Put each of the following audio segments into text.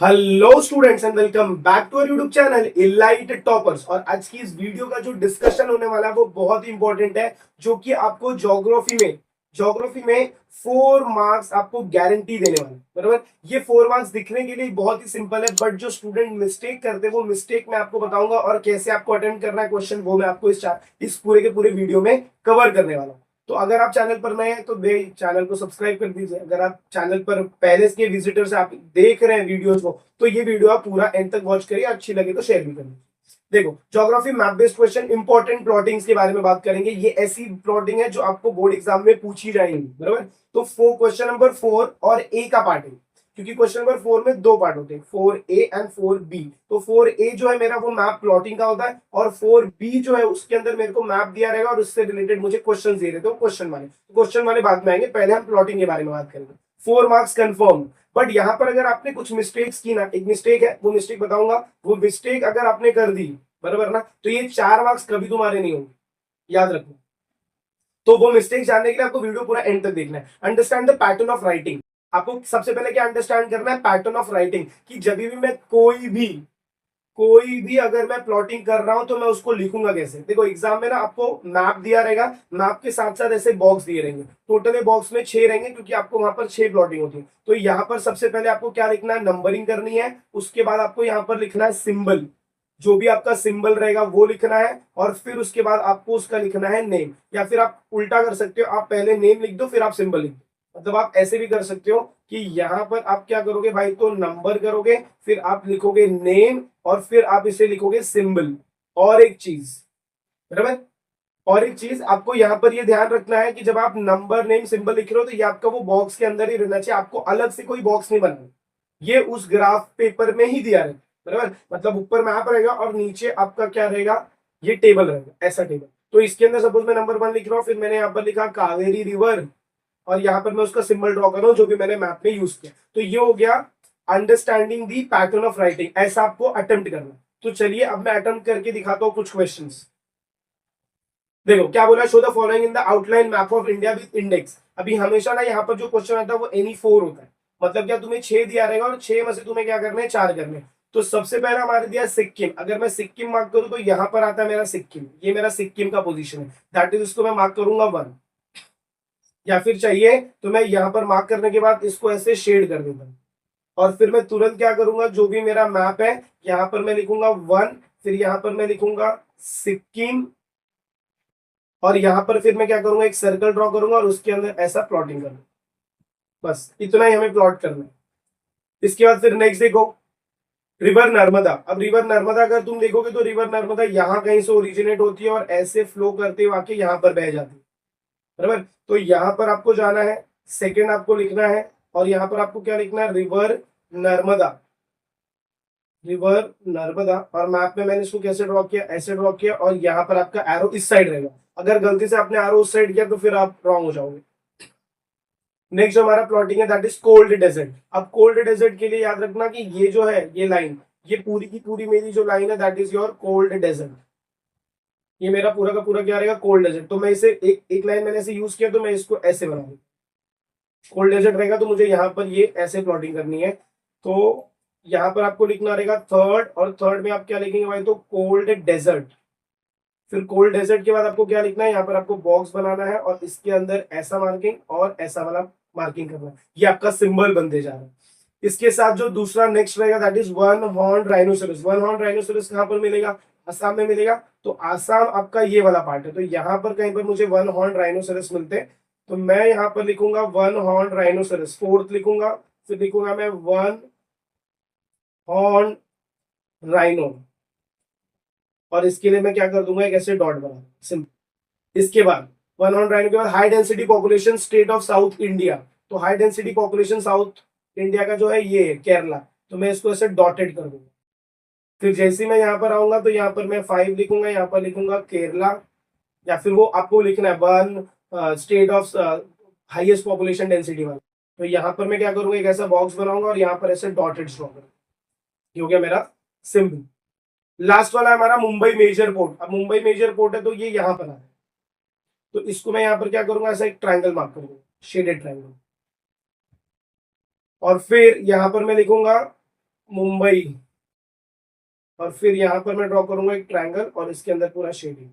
Hello students and welcome back to our YouTube channel Elite Toppers. और आज की इस वीडियो का जो डिस्कशन होने वाला है वो बहुत ही इंपॉर्टेंट है, जो कि आपको ज्योग्राफी में 4 मार्क्स आपको गारंटी देने वाला है। बराबर, ये 4 मार्क्स दिखने के लिए बहुत ही सिंपल है, बट जो स्टूडेंट मिस्टेक करते हैं वो मिस्टेक मैं आपको बताऊंगा और कैसे आपको अटेम्प्ट करना है क्वेश्चन, वो मैं आपको इस पूरे के पूरे वीडियो में कवर करने वाला हूँ। तो अगर आप चैनल पर नए हैं तो चैनल को सब्सक्राइब कर दीजिए। अगर आप चैनल पर पहले के विजिटर्स आप देख रहे हैं वीडियोस को, तो ये वीडियो आप पूरा एंड तक वॉच करिए, अच्छी लगे तो शेयर भी करिए। देखो, geography map based question, important plottings के बारे में बात करेंगे। ये ऐसी प्लॉटिंग है जो आपको बोर्ड एग्जाम में पूछी जाएंगी। बराबर, तो क्वेश्चन नंबर 4 और ए का पार्ट है, क्योंकि क्वेश्चन नंबर 4 में 2 पार्ट होते हैं, 4A एंड 4B। तो 4A जो है मेरा वो मैप प्लॉटिंग का होता है, और 4B जो है उसके अंदर मेरे को मैप दिया रहेगा और उससे रिलेटेड मुझे क्वेश्चन दे रहे थे, क्वेश्चन वाले बाद में आएंगे, पहले हम प्लॉटिंग के बारे में बात करेंगे। 4 मार्क्स कंफर्म। बट यहाँ पर अगर आपने कुछ मिस्टेक्स की ना, एक मिस्टेक है, वो मिस्टेक बताऊंगा, वो मिस्टेक अगर आपने कर दी, बराबर ना, तो ये 4 मार्क्स कभी तुम्हारे नहीं होंगे, याद रखना। तो वो मिस्टेक जानने के लिए आपको वीडियो पूरा एंड तक देखना है। Understand the pattern of writing. आपको सबसे पहले क्या अंडरस्टैंड करना है, पैटर्न ऑफ राइटिंग, कि जब भी मैं कोई भी अगर मैं प्लॉटिंग कर रहा हूं तो मैं उसको लिखूंगा कैसे। देखो, एग्जाम में ना आपको मैप दिया रहेगा, मैप के साथ साथ ऐसे बॉक्स दिए रहेंगे, टोटल बॉक्स में 6 रहेंगे, क्योंकि आपको वहां पर 6 प्लॉटिंग होती है। तो यहाँ पर सबसे पहले आपको क्या लिखना है, नंबरिंग करनी है। उसके बाद आपको यहाँ पर लिखना है सिंबल, जो भी आपका सिंबल रहेगा वो लिखना है, और फिर उसके बाद आपको उसका लिखना है नेम। या फिर आप उल्टा कर सकते हो, आप पहले नेम लिख दो फिर आप सिंबल लिख दो। मतलब आप ऐसे भी कर सकते हो कि यहाँ पर आप क्या करोगे भाई, तो नंबर करोगे, फिर आप लिखोगे नेम, और फिर आप इसे लिखोगे सिंबल। और एक चीज, बराबर, और एक चीज आपको यहाँ पर ये ध्यान रखना है कि जब आप नंबर नेम सिंबल लिख रहे हो तो ये आपका वो बॉक्स के अंदर ही रहना चाहिए, आपको अलग से कोई बॉक्स नहीं बनाना। ये उस ग्राफ पेपर में ही दिया रहेगा। बराबर, मतलब ऊपर मैप रहेगा और नीचे आपका क्या रहेगा, ये टेबल रहेगा, ऐसा टेबल। तो इसके अंदर सपोज मैं नंबर 1 लिख रहा हूँ, फिर मैंने यहाँ पर लिखा कावेरी रिवर, और यहाँ पर मैं उसका सिंबल ड्रॉ कर रहा हूँ जो भी मैंने मैप में यूज किया। तो ये हो गया understanding the pattern of writing, ऐसा आपको अटेम्प्ट करना। तो चलिए अब मैं अटेम्प्ट करके दिखाता हूँ कुछ क्वेश्चंस। देखो क्या बोला, show the following in the outline map of India with index. अभी हमेशा ना यहाँ पर जो क्वेश्चन आता है वो एनी 4 होता है। मतलब क्या, तुम्हें 6 दिया रहेगा और 6 में से तुम्हें क्या करना है, 4 करने हैं। तो सबसे पहला हमारे दिया सिक्किम। अगर मैं सिक्किम मार्क करूं तो यहाँ पर आता है मेरा सिक्किम, ये मेरा सिक्किम का पोजीशन है, दैट इज इसको मैं मार्क करूंगा 1। या फिर चाहिए तो मैं यहाँ पर मार्क करने के बाद इसको ऐसे शेड कर देता हूँ, और फिर मैं तुरंत क्या करूंगा, जो भी मेरा मैप है यहाँ पर मैं लिखूंगा 1, फिर यहाँ पर मैं लिखूंगा सिक्किम, और यहां पर फिर मैं क्या करूंगा, एक सर्कल ड्रॉ करूंगा और उसके अंदर ऐसा प्लॉटिंग करूंगा। बस इतना ही हमें प्लॉट करना है। इसके बाद फिर नेक्स्ट देखो, रिवर नर्मदा। अब रिवर नर्मदा अगर तुम देखोगे तो रिवर नर्मदा यहाँ कहीं से ओरिजिनेट होती है और ऐसे फ्लो करते हुए आके यहाँ पर बह जाती है। बराबर, तो यहाँ पर आपको जाना है, सेकेंड आपको लिखना है, और यहाँ पर आपको क्या लिखना है, रिवर नर्मदा। रिवर नर्मदा, और मैप में मैंने इसको कैसे ड्रॉ किया, ऐसे ड्रॉ किया, और यहाँ पर आपका एरो इस साइड रहेगा। अगर गलती से आपने एरो उस साइड किया तो फिर आप रॉन्ग हो जाओगे। नेक्स्ट जो हमारा प्लॉटिंग है दैट इज कोल्ड डेजर्ट। अब कोल्ड डेजर्ट के लिए याद रखना कि ये जो है, ये लाइन, ये पूरी की पूरी मेरी जो लाइन है that is your cold desert. ये मेरा पूरा का पूरा क्या रहेगा, कोल्ड डेजर्ट। तो मैं इसे एक एक लाइन मैंने ऐसे यूज किया, तो मैं इसको ऐसे बना दूं, कोल्ड डेजर्ट रहेगा, तो मुझे यहाँ पर ये ऐसे प्लॉटिंग करनी है। तो यहाँ पर आपको लिखना रहेगा थर्ड, और थर्ड में आप क्या लिखेंगे भाई, तो कोल्ड डेजर्ट। फिर कोल्ड डेजर्ट के बाद आपको क्या लिखना है, यहाँ पर आपको बॉक्स बनाना है, और इसके अंदर ऐसा मार्किंग और ऐसा वाला मार्किंग करना है। ये आपका सिंबल बनते जा रहा है। इसके साथ जो दूसरा नेक्स्ट रहेगा that is one horn rhinoceros. One horn rhinoceros कहाँ पर मिलेगा, असम में मिलेगा। तो आसाम आपका ये वाला पार्ट है, तो यहाँ पर कहीं पर मुझे वन हॉर्न राइनोसोरस मिलते हैं। तो मैं यहाँ पर लिखूंगा वन हॉर्न राइनोसोरस, फोर्थ लिखूंगा, फिर लिखूंगा मैं वन हॉर्न राइनो, और इसके लिए मैं क्या कर दूंगा, एक ऐसे डॉट बना, सिंपल। इसके बाद वन हॉर्न राइनो के बाद high density population state of south India. तो high density population south India का जो है ये है केरला, तो मैं इसको ऐसे डॉटेड कर दूंगा। फिर जैसे ही मैं यहाँ पर आऊंगा तो यहाँ पर मैं 5 लिखूंगा, यहाँ पर लिखूंगा केरला, या फिर वो आपको लिखना है one state of highest population density वाला। तो यहाँ पर मैं क्या करूंगा, एक ऐसा बॉक्स बनाऊंगा और यहाँ पर ऐसे डॉटेड ड्रॉ करूंगा। ये हो गया मेरा सिंपल। लास्ट वाला है हमारा मुंबई मेजर पोर्ट। अब मुंबई मेजर पोर्ट है तो ये यहाँ पर है, तो इसको मैं यहाँ पर क्या करूंगा, ऐसा एक ट्राइंगल मार्क करूंगा, शेडेड ट्राइंगल। और फिर यहाँ पर मैं लिखूंगा मुंबई, और फिर यहाँ पर मैं ड्रॉ करूंगा एक ट्रायंगल और इसके अंदर पूरा शेडिंग।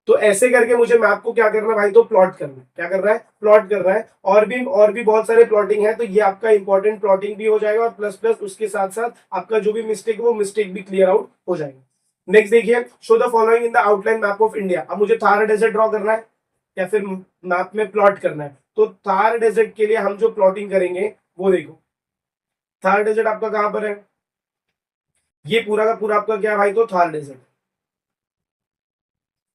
तो ऐसे करके मुझे मैप को क्या करना है भाई, तो प्लॉट करना है। क्या कर रहा है, प्लॉट कर रहा है। और भी बहुत सारे प्लॉटिंग है, तो ये आपका इंपॉर्टेंट प्लॉटिंग भी हो जाएगा और प्लस प्लस उसके साथ साथ आपका जो भी मिस्टेक है वो मिस्टेक भी क्लियर आउट हो जाएगा। नेक्स्ट देखिए, show the following in the outline map of India. अब मुझे थार डेजर्ट ड्रॉ करना है या फिर मैप में प्लॉट करना है। तो थार डेजर्ट के लिए हम जो प्लॉटिंग करेंगे वो देखो, थार डेजर्ट आपका कहां पर है, ये पूरा का पूरा आपका क्या है भाई, तो थार डेजर्ट।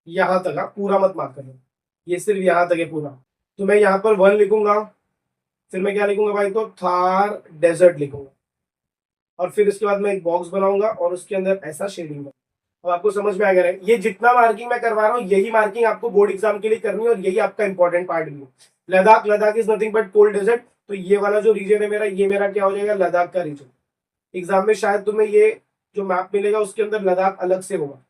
यहां तक आप पूरा मत मार्क करना, ये सिर्फ यहां तक है पूरा। तो मैं यहाँ पर 1 लिखूंगा, फिर मैं क्या लिखूंगा भाई, तो थार डेजर्ट लिखूंगा, और फिर इसके बाद मैं एक बॉक्स बनाऊंगा और उसके अंदर ऐसा शेडिंग। अब आपको समझ में आ गया है, ये जितना मार्किंग मैं करवा रहा हूँ यही मार्किंग आपको बोर्ड एग्जाम के लिए करनी है, और यही आपका इंपॉर्टेंट पार्ट भी है। Ladakh, Ladakh is nothing but cold desert. तो ये वाला जो रीजन है मेरा, ये मेरा क्या हो जाएगा, लद्दाख का रीजन। एग्जाम में शायद तुम्हें ये जो मैप मिलेगा उसके अंदर लद्दाख अलग से होगा।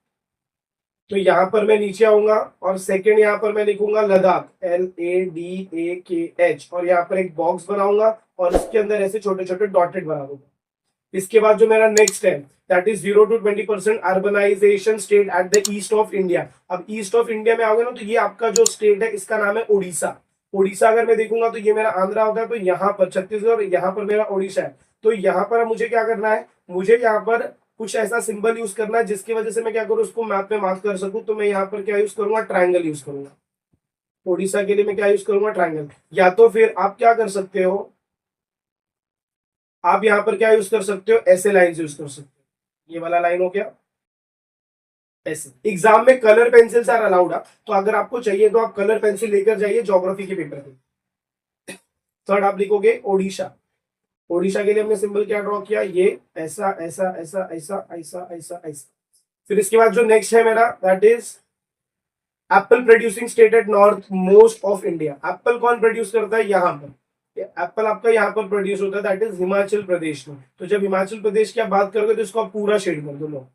तो यहाँ पर मैं नीचे आऊंगा और सेकंड यहाँ पर मैं लिखूंगा लद्दाख, LADAKH, और यहाँ पर एक बॉक्स बनाऊंगा और इसके अंदर ऐसे छोटे छोटे डॉटेड बना दूंगा। इसके बाद जो मेरा नेक्स्ट है, that is 0 to 20% urbanisation state at the east of India. अब ईस्ट ऑफ इंडिया में आओगे ना, तो ये आपका जो स्टेट है इसका नाम है उड़ीसा। उड़ीसा अगर मैं देखूंगा तो ये मेरा आंध्रा होता है, तो यहाँ पर छत्तीसगढ़, यहाँ पर मेरा उड़ीसा है। तो यहाँ पर मुझे क्या करना है, मुझे यहाँ पर कुछ ऐसा सिंबल यूज करना है जिसकी वजह से मैं क्या करूँ, उसको मैप में मार्क कर सकूं। तो मैं यहाँ पर क्या यूज करूंगा, ट्राइंगल यूज करूंगा। उड़ीसा के लिए मैं क्या यूज करूंगा, ट्राइंगल। या तो फिर आप क्या कर सकते हो, आप यहाँ पर क्या यूज कर सकते हो, ऐसे लाइन यूज कर सकते हो। ये वाला लाइन हो गया ऐसे। एग्जाम में कलर पेंसिल्स आर अलाउड। तो अगर आपको चाहिए तो आप कलर पेंसिल लेकर जाइए ज्योग्राफी के पेपर में। थर्ड आप लिखोगे ओडिशा। ओडिशा के लिए हमने सिंबल क्या ड्रॉ किया, ये ऐसा ऐसा ऐसा ऐसा ऐसा ऐसा ऐसा। फिर इसके बाद जो नेक्स्ट है मेरा, that is apple producing state at north most of India. Apple कौन प्रोड्यूस करता है, यहाँ पर एप्पल आपका यहाँ पर प्रोड्यूस होता है, दैट इज हिमाचल प्रदेश में। तो जब हिमाचल प्रदेश की आप बात करोगे तो इसको आप पूरा शेड कर दो लो,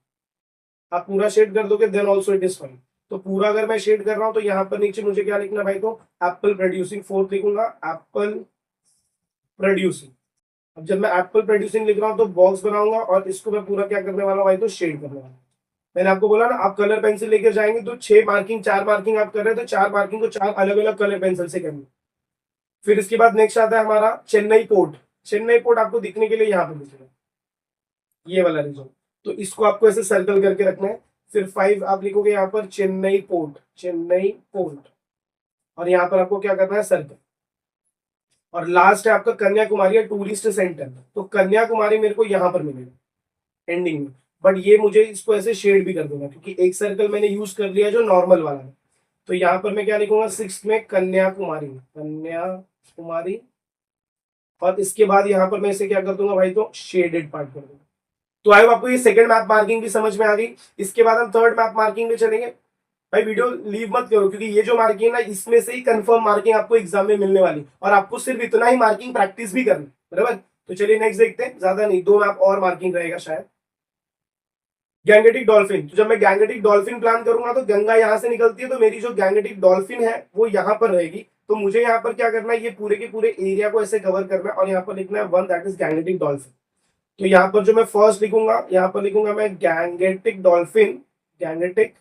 आप पूरा शेड कर दोगे then also it is fine. तो पूरा अगर मैं शेड कर रहा हूं तो यहाँ पर नीचे मुझे क्या लिखना भाई, तो एप्पल प्रोड्यूसिंग, फोर्थ लिखूंगा एप्पल प्रोड्यूसिंग। अब जब मैं एप्पल प्रोड्यूसिंग लिख रहा हूँ तो बॉक्स बनाऊंगा और इसको मैं पूरा क्या करने वाला हूँ भाई, तो शेड करने वाला हूँ। मैंने आपको बोला ना, आप कलर पेंसिल लेकर जाएंगे तो 6 मार्किंग 4 मार्किंग आप कर रहे हैं, तो 4 मार्किंग को 4 अलग अलग कलर पेंसिल से करनी। फिर इसके बाद नेक्स्ट आता है हमारा चेन्नई पोर्ट। चेन्नई पोर्ट आपको दिखने के लिए यहाँ पर दिखेगा, ये वाला रीजन। तो इसको आपको ऐसे सर्कल करके रखना है। फिर 5 आप लिखोगे यहाँ पर चेन्नई पोर्ट, चेन्नई पोर्ट, और यहाँ पर आपको क्या करना है, सर्कल। और लास्ट है आपका कन्याकुमारी टूरिस्ट सेंटर। तो कन्याकुमारी मेरे को यहाँ पर मिलेगा एंडिंग में, बट ये मुझे इसको ऐसे शेड भी कर दूंगा क्योंकि एक सर्कल मैंने यूज कर लिया जो नॉर्मल वाला है। तो यहाँ पर मैं क्या लिखूंगा, 6 में कन्याकुमारी, कन्याकुमारी, और इसके बाद यहाँ पर मैं इसे क्या कर दूंगा भाई, तो शेडेड पार्ट कर दूंगा। तो आई होप आपको ये सेकंड मैप मार्किंग भी समझ में आ गई। इसके बाद हम थर्ड मैप मार्किंग में चलेंगे। भाई वीडियो लीव मत करो, क्योंकि ये जो मार्किंग है ना, इसमें से ही कंफर्म मार्किंग आपको एग्जाम में मिलने वाली, और आपको सिर्फ इतना ही मार्किंग प्रैक्टिस भी करनी, बराबर। तो चलिए नेक्स्ट देखते हैं, ज्यादा नहीं, 2 मैप और मार्किंग रहेगा शायद। Gangetic dolphin. तो जब मैं गैंगेटिक डॉल्फिन प्लान करूंगा तो गंगा यहाँ से निकलती है, तो मेरी जो गैंगेटिक डॉल्फिन है वो यहाँ पर रहेगी। तो मुझे यहाँ पर क्या करना है, ये पूरे के पूरे एरिया को ऐसे कवर करना है और यहाँ पर लिखना है 1, दैट इज गैंगेटिक डॉल्फिन। तो यहाँ पर जो मैं फर्स्ट लिखूंगा, यहाँ पर लिखूंगा मैं गैंगेटिक डॉल्फिन, गैंगेटिक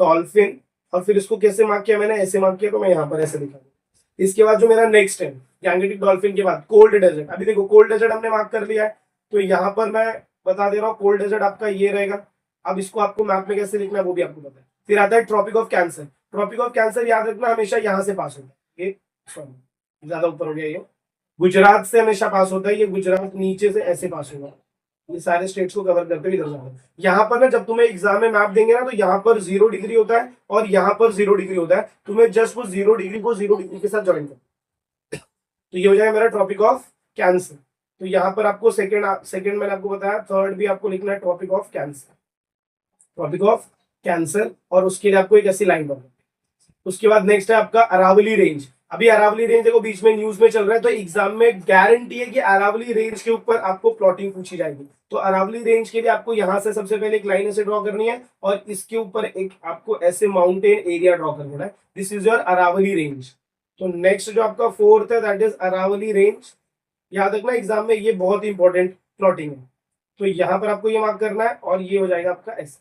डॉल्फिन, और फिर इसको कैसे मार्क किया मैंने, ऐसे मार्क किया, तो मैं यहाँ पर ऐसे लिखा। इसके बाद जो मेरा नेक्स्ट है गैंगेटिक डॉल्फिन के बाद कोल्ड डेजर्ट। अभी देखो कोल्ड डेजर्ट हमने मार्क कर लिया है, तो यहाँ पर मैं बता दे रहा हूँ कोल्ड डेजर्ट आपका ये रहेगा। अब इसको आपको मैप में कैसे लिखना है वो भी आपको पता है। फिर आता है Tropic of Cancer. Tropic of Cancer याद रखना हमेशा यहाँ से पास होता है, ये सॉरी ज्यादा ऊपर हो गया, ये गुजरात से हमेशा पास होता है, ये गुजरात नीचे से ऐसे पास होगा। ये सारे स्टेट्स को कवर करते हुए इधर जाना है। यहाँ पर ना जब तुम्हें एग्जाम में मैप देंगे ना, तो यहाँ पर 0 डिग्री होता है और यहाँ पर 0 डिग्री होता है। तुम्हें जस्ट वो 0 डिग्री को 0 डिग्री के साथ ज्वाइन कर, तो ये हो जाएगा मेरा ट्रॉपिक ऑफ कैंसर। तो यहाँ पर आपको सेकंड मैंने आपको बताया, थर्ड भी आपको लिखना है Tropic of Cancer, Tropic of Cancer, और उसके लिए आपको एक ऐसी लाइन बनानी। उसके बाद नेक्स्ट है आपका अरावली रेंज। अभी अरावली रेंज देखो बीच में न्यूज में चल रहा है, तो एग्जाम में गारंटी है कि अरावली रेंज के ऊपर आपको प्लॉटिंग पूछी जाएगी। तो अरावली रेंज के लिए आपको यहां से सबसे पहले एक लाइन ऐसे ड्रॉ करनी है और इसके ऊपर एक आपको ऐसे माउंटेन एरिया ड्रॉ करना है। This is your Aravalli range. तो नेक्स्ट जो आपका फोर्थ है दैट इज अरावली रेंज। याद रखना एग्जाम में ये बहुत इंपॉर्टेंट प्लॉटिंग है। तो यहाँ पर आपको ये मार्क करना है और ये हो जाएगा आपका ऐसे।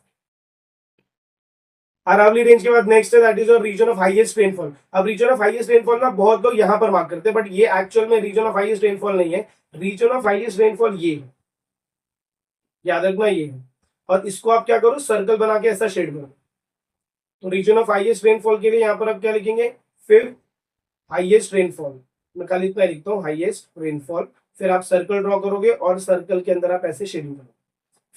अरावली रेंज के बाद नेक्स्ट है that is your region of highest rainfall. अब रीजन ऑफ हाईएस्ट रेनफॉल ना बहुत लोग यहाँ पर मार्क करते हैं, बट ये एक्चुअल में रीजन ऑफ हाईएस्ट रेनफॉल नहीं है। रीजन ऑफ हाईएस्ट रेनफॉल ये है, याद रखना ये है। और इसको आप क्या करो, सर्कल बना के ऐसा शेड करो। तो रीजन ऑफ हाईएस्ट रेनफॉल के लिए यहाँ पर आप क्या लिखेंगे, फिर हाईएस्ट रेनफॉल, मैं खाली इतना लिखता हूँ हाईएस्ट रेनफॉल। फिर आप सर्कल ड्रॉ करोगे और सर्कल के अंदर आप ऐसे शेडिंग करोगे।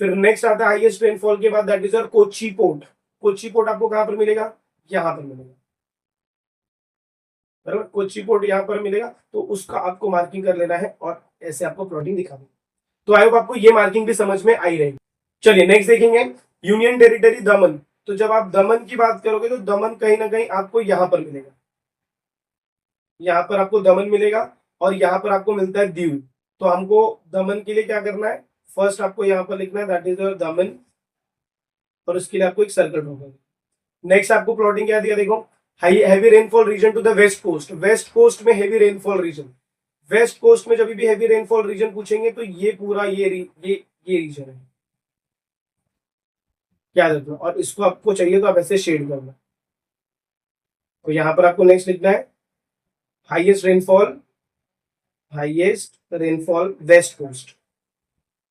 फिर नेक्स्ट आता है हाईएस्ट रेनफॉल के बाद that is your Kochi port. Kochi port आपको कहां पर मिलेगा, यहां पर मिलेगा, बराबर। कोची पोर्ट यहां पर मिलेगा, तो उसका आपको मार्किंग कर लेना है और ऐसे आपको प्लॉटिंग दिखा दें। तो आई होप आपको ये मार्किंग भी समझ में आई रहेगी। चलिए नेक्स्ट देखेंगे, यूनियन टेरिटरी दमन। तो जब आप दमन की बात करोगे तो दमन कहीं ना कहीं आपको यहां पर मिलेगा, यहां पर आपको दमन मिलेगा और यहां पर आपको मिलता है दीव। तो हमको दमन के लिए क्या करना है, फर्स्ट आपको यहां पर लिखना है दैट इज योर दमन, और उसके लिए आपको एक सर्कल ड्रॉ करना है। नेक्स्ट आपको प्लॉटिंग क्या दिया, देखो, heavy rainfall region to the west coast. West coast में heavy rainfall region, west coast में जब भी हैवी रेनफॉल रीजन पूछेंगे तो ये पूरा ये रीजन है, क्या रखना। और इसको आपको चाहिए तो आप ऐसे शेड करना। तो यहां पर आपको नेक्स्ट लिखना है highest rainfall, highest rainfall west coast.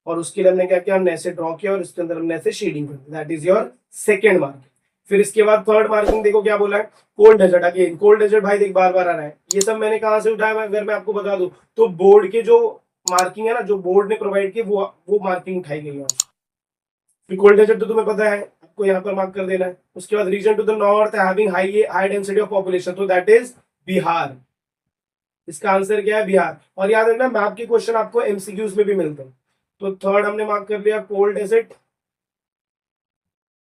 और उसके लिए हमने क्या किया, हमने ऐसे ड्रॉ किया और इसके अंदर हमने ऐसे शेडिंग कर दी, that is your second marking. फिर इसके बाद थर्ड मार्किंग देखो क्या बोला है, cold desert. Again cold desert भाई देख बार बार आ रहा है, ये सब मैंने कहां से उठाया, अगर मैं आपको बता दूं तो बोर्ड के जो मार्किंग है ना, जो बोर्ड ने प्रोवाइड की वो मार्किंग उठाई गई है। फिर कोल्ड डेजर्ट तो तुम्हें पता है, आपको यहाँ पर मार्क कर देना है। उसके बाद region to the north having high density of population, तो दैट इज बिहार। इसका आंसर क्या है, बिहार। और याद रखना मैप के क्वेश्चन आपको एमसीक्यूज में भी मिलते हैं। तो थर्ड हमने मार्क कर लिया कोल्ड डेजर्ट,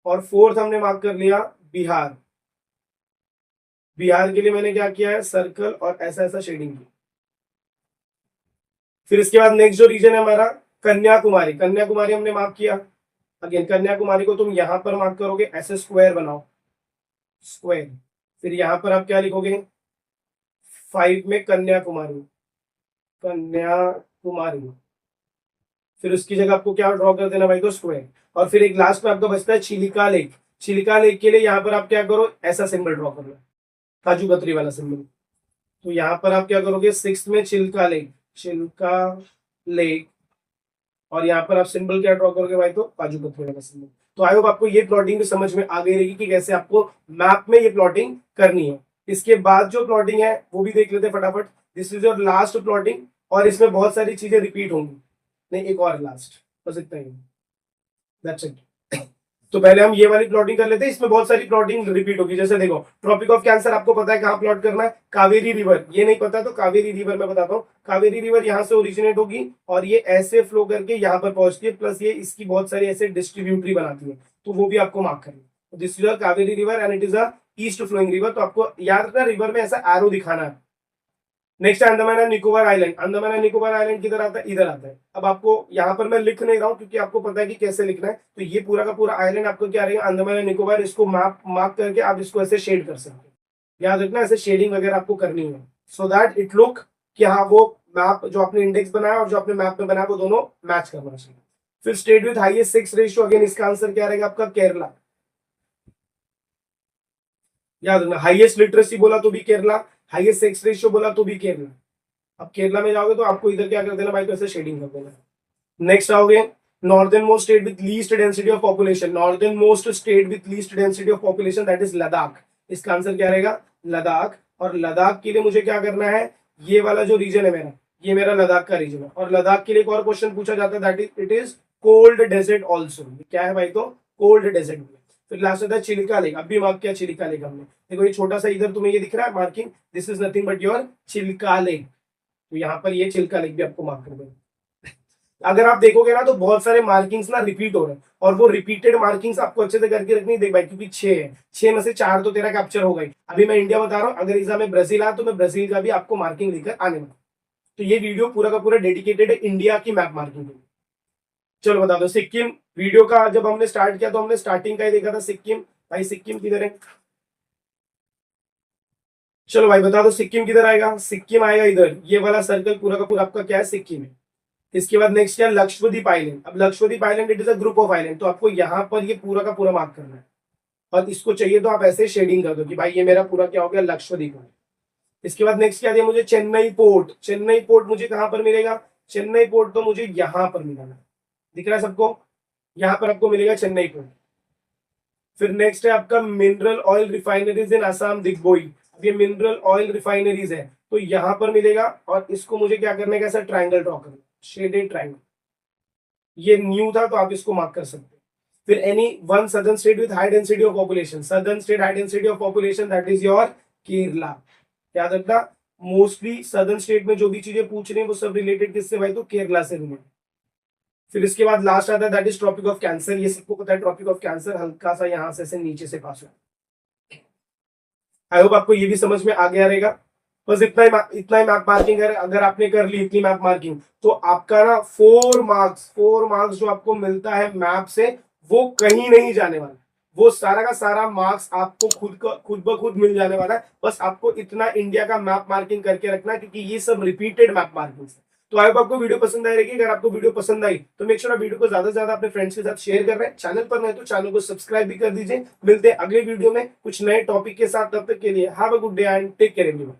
और फोर्थ हमने मार्क कर लिया बिहार। बिहार के लिए मैंने क्या किया है, सर्कल और ऐसा ऐसा शेडिंग की। फिर इसके बाद नेक्स्ट जो रीजन है हमारा कन्याकुमारी, कन्याकुमारी हमने मार्क किया। अगेन कन्याकुमारी को तुम यहां पर मार्क करोगे, ऐसे स्क्वायर बनाओ, स्क्वायर। फिर यहां पर आप क्या लिखोगे, 5 में कन्याकुमारी, कन्याकुमारी। फिर उसकी जगह आपको क्या ड्रॉ कर देना भाई, तो स्क्वायर। और फिर एक लास्ट में आपका बचता है चिलिका लेक। चिलिका लेक के लिए यहाँ पर आप क्या करो, ऐसा सिंबल ड्रॉ कर लो, काजू कतरी वाला सिंबल। तो यहाँ पर आप क्या करोगे, 6 में चिल्का लेक, चिल्का लेक। और यहाँ पर आप सिंबल क्या ड्रॉ करोगे भाई, तो काजू कतरी वाला सिंबल। तो आई होप आपको ये प्लॉटिंग भी समझ में आ गई रहेगी कि कैसे आपको मैप में ये प्लॉटिंग करनी है। इसके बाद जो प्लॉटिंग है वो भी देख लेते हैं फटाफट। This is your last plotting, और इसमें बहुत सारी चीजें रिपीट होंगी। नहीं, एक और लास्ट, बस इतना ही, दैट्स इट। तो पहले हम ये वाली प्लॉटिंग कर लेते हैं, इसमें बहुत सारी प्लॉटिंग रिपीट होगी। जैसे देखो, ट्रॉपिक ऑफ कैंसर आपको पता है कहाँ प्लॉट करना है, कावेरी रिवर। ये नहीं पता तो कावेरी रिवर मैं बताता हूँ। कावेरी रिवर यहाँ से ओरिजिनेट होगी और ये ऐसे फ्लो करके यहाँ पर पहुंचती है, प्लस ये इसकी बहुत सारी ऐसे डिस्ट्रीब्यूटरी बनाती है, तो वो भी आपको मार्क करना। This is Kaveri river and it is a east flowing river. तो आपको याद रखना रिवर में ऐसा एरो दिखाना है। Next Andaman and Nicobar island. Andaman and Nicobar island किधर आता है, इधर आता है। अब आपको यहाँ पर मैं लिख नहीं रहा हूँ क्योंकि आपको पता है कि कैसे लिखना है। तो ये पूरा का पूरा आइलैंड आपको क्या रहेगा, अंडमान एंड निकोबार। इसको मार्क करके आप इसको ऐसे शेड कर सकते हैं। याद रखना ऐसे शेडिंग वगैरह आपको करनी है, सो दैट इट लुक कि हाँ वो मैप जो आपने इंडेक्स बनाया और जो आपने मैप में बनाया वो दोनों मैच करना चाहिए। फिर state with highest sex ratio, again इसका आंसर क्या रहेगा आपका, केरला। याद रखना हाईएस्ट लिटरेसी बोला तो भी केरला, हाईएस्ट सेक्स रेशियो बोला तो भी केरला। अब केरला में जाओगे तो आपको इधर क्या कर देना भाई, तो ऐसे शेडिंग कर देना। नेक्स्ट आओगे, northern most state with least density of population. Northern most state with least density of population that is Ladakh. इसका आंसर क्या रहेगा, लद्दाख। और लद्दाख के लिए मुझे क्या करना है, ये वाला जो रीजन है मेरा, ये मेरा लद्दाख का रीजन है। और लद्दाख के लिए एक और क्वेश्चन पूछा जाता है that is it is cold desert also. क्या है भाई, तो कोल्ड डेजर्ट। फिर लास्ट आता है चिलिका लेक। अब भी मार्क किया चिलिका लेक हमने। देखो ये छोटा सा इधर तुम्हें ये दिख रहा है marking, this is nothing but your Chilka lake. तो यहाँ पर ये चिल्का लेक भी आपको मार्क कर देना। अगर आप देखोगे ना तो बहुत सारे मार्किंग्स ना रिपीट हो रहे हैं, और वो रिपीटेड मार्किंग्स आपको अच्छे से करके रखनी देख भाई, क्योंकि 6 है, 6 में से 4 तो तेरा कैप्चर हो गई। अभी मैं इंडिया बता रहा हूँ, अगर एग्जाम में ब्राजील आया तो मैं ब्राजील का भी आपको मार्किंग लेकर आने वाला। तो ये वीडियो पूरा का पूरा डेडिकेटेड है इंडिया की मैप मार्किंग के लिए। चलो बता दो सिक्किम। वीडियो का जब हमने स्टार्ट किया तो हमने स्टार्टिंग का ही देखा था सिक्किम। भाई सिक्किम किधर है, चलो भाई बता दो सिक्किम किधर आएगा। सिक्किम आएगा इधर, ये वाला सर्कल पूरा का पूरा आपका क्या है, सिक्किम है। इसके बाद नेक्स्ट क्या, लक्षद्वीप आइलैंड। अब Lakshadweep island it is a group of island, तो आपको यहाँ पर ये पूरा का पूरा मार्क करना है, और इसको चाहिए तो आप ऐसे शेडिंग कर दो कि भाई ये मेरा पूरा क्या हो गया, लक्षद्वीप है। इसके बाद नेक्स्ट क्या दिया मुझे, चेन्नई पोर्ट। चेन्नई पोर्ट मुझे कहां पर मिलेगा, चेन्नई पोर्ट तो मुझे यहां पर मिलेगा, दिख रहा है सबको, यहां पर आपको मिलेगा चेन्नई पोर्ट। फिर नेक्स्ट है आपका मिनरल ऑयल रिफाइनरीज इन आसाम दिग्बोई। अब ये मिनरल ऑयल रिफाइनरीज है तो यहां पर मिलेगा, और इसको मुझे क्या करने का, ऐसा ट्राइंगल ड्रॉ करना, शेडेड ट्राइंगल। ये न्यू था तो आप इसको मार्क कर सकते हैं। फिर any one southern state with high density of population, southern state high density of population that is your Kerala. याद रखना, मोस्टली सदर्न स्टेट में जो भी चीजें पूछ रहे हैं वो सब रिलेटेड किससे भाई, तो केरला से रिलेटेड। फिर इसके बाद लास्ट आता है that is Tropic of Cancer. ये सबको पता है ट्रॉपिक ऑफ कैंसर हल्का सा यहां से नीचे से पास हुआ। आई होप आपको ये भी समझ में आ गया रहेगा। बस इतना ही मैप मार्किंग है। अगर आपने कर ली इतनी मैप मार्किंग तो आपका ना 4 मार्क्स जो आपको मिलता है मैप से वो कहीं नहीं जाने वाला। वो सारा का सारा मार्क्स आपको खुद ब खुद मिल जाने वाला है। बस आपको इतना इंडिया का मैप मार्किंग करके रखना है, क्योंकि ये सब रिपीटेड मैप मार्किंग है। तो आई होप आपको वीडियो पसंद आएगी। अगर आपको वीडियो पसंद आई तो मेक श्योर वीडियो को ज्यादा से ज्यादा अपने फ्रेंड्स के साथ शेयर कर रहे हैं। चैनल पर नए तो चैनल को सब्सक्राइब भी कर दीजिए। मिलते हैं अगले वीडियो में कुछ नए टॉपिक के साथ। तब तक के लिए have a good day and take care everyone.